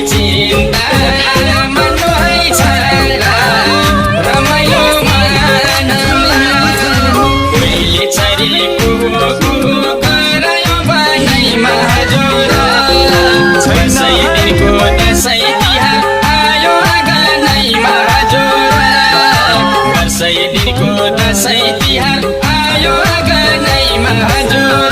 चिन्ता मनमा छाला रमाइलो मनमला कोइली चरी कुकु करायो बनैमा हजुर दसैँ दिनको दसैँ तिहार आयो आँगनैमा हजुर दसैँ दिनको दसैँ तिहार आयो आँगनैमा हजुर